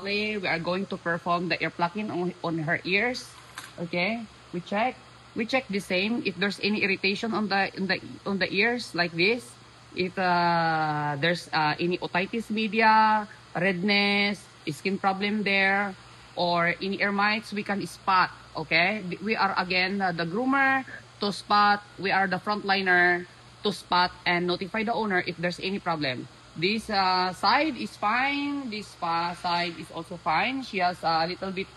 We are going to perform the ear plucking on her ears. Okay, we check. We check the same if there's any irritation on the ears like this. If there's any otitis media, redness, skin problem there, or any ear mites, we can spot. Okay, we are again the groomer to spot. We are the frontliner to spot and notify the owner if there's any problem. This side is fine. This side is also fine. She has a little bit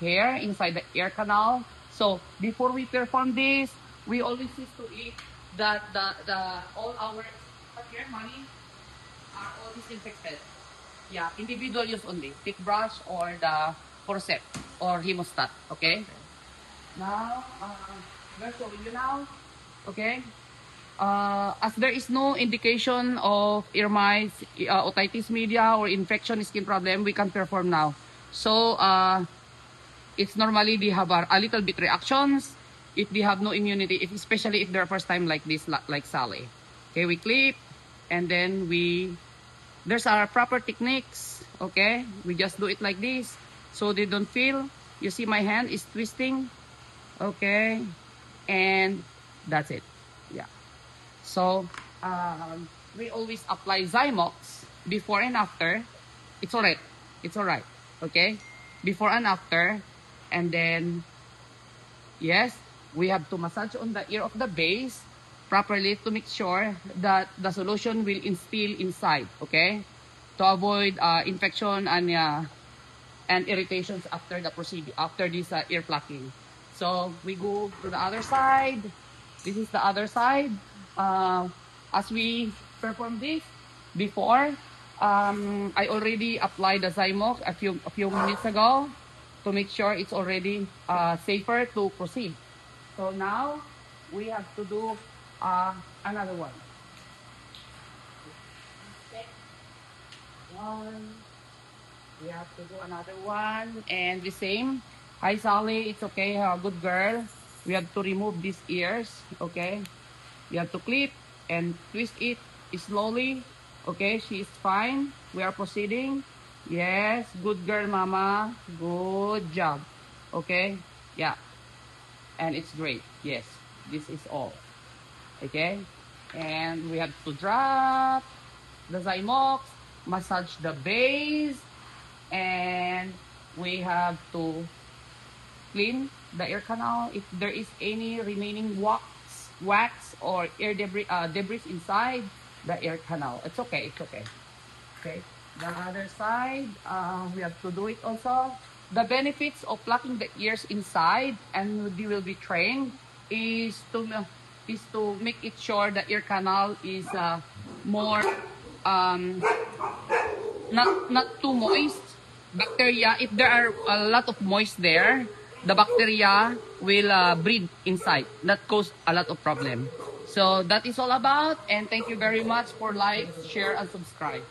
hair inside the ear canal. So before we perform this, we always see to it that the all our ear money are all disinfected. Yeah, individual use only. Toothbrush or the forceps or hemostat. Okay. Now, we're showing you now. Okay. As there is no indication of ear mites, otitis media, or infection skin problem, we can perform now. So, it's normally they have a little bit reactions if they have no immunity, especially if they're first time like this, like Sally. Okay, we clip, and then there's our proper techniques. Okay, we just do it like this, so they don't feel. You see my hand is twisting. Okay, and that's it. Yeah. So, we always apply Zymox before and after. It's alright. It's alright. Okay? Before and after. And then, yes, we have to massage on the ear of the base properly to make sure that the solution will instill inside. Okay? To avoid infection and irritations after the procedure, after this ear plucking. So, we go to the other side. This is the other side. As we perform this before, I already applied the Zymox a few minutes ago to make sure it's already safer to proceed. So now we have to do another one. We have to do another one, and the same. Hi Sally, it's okay, good girl. We have to remove these ears, okay? You have to clip and twist it slowly. Okay, she is fine. We are proceeding. Yes, good girl, mama. Good job. Okay, yeah. And it's great. Yes, this is all. Okay, and we have to drop the Zymox, massage the base, and we have to clean the ear canal. If there is any remaining wax or ear debris inside the ear canal, it's okay. It's okay. Okay. The other side, we have to do it also. The benefits of plucking the ears inside, and they will be trained, is to make it sure the ear canal is more not too moist. Bacteria, if there are a lot of moist there, the bacteria will breed inside. That cause a lot of problem. So that is all about, and thank you very much for like, share, and subscribe.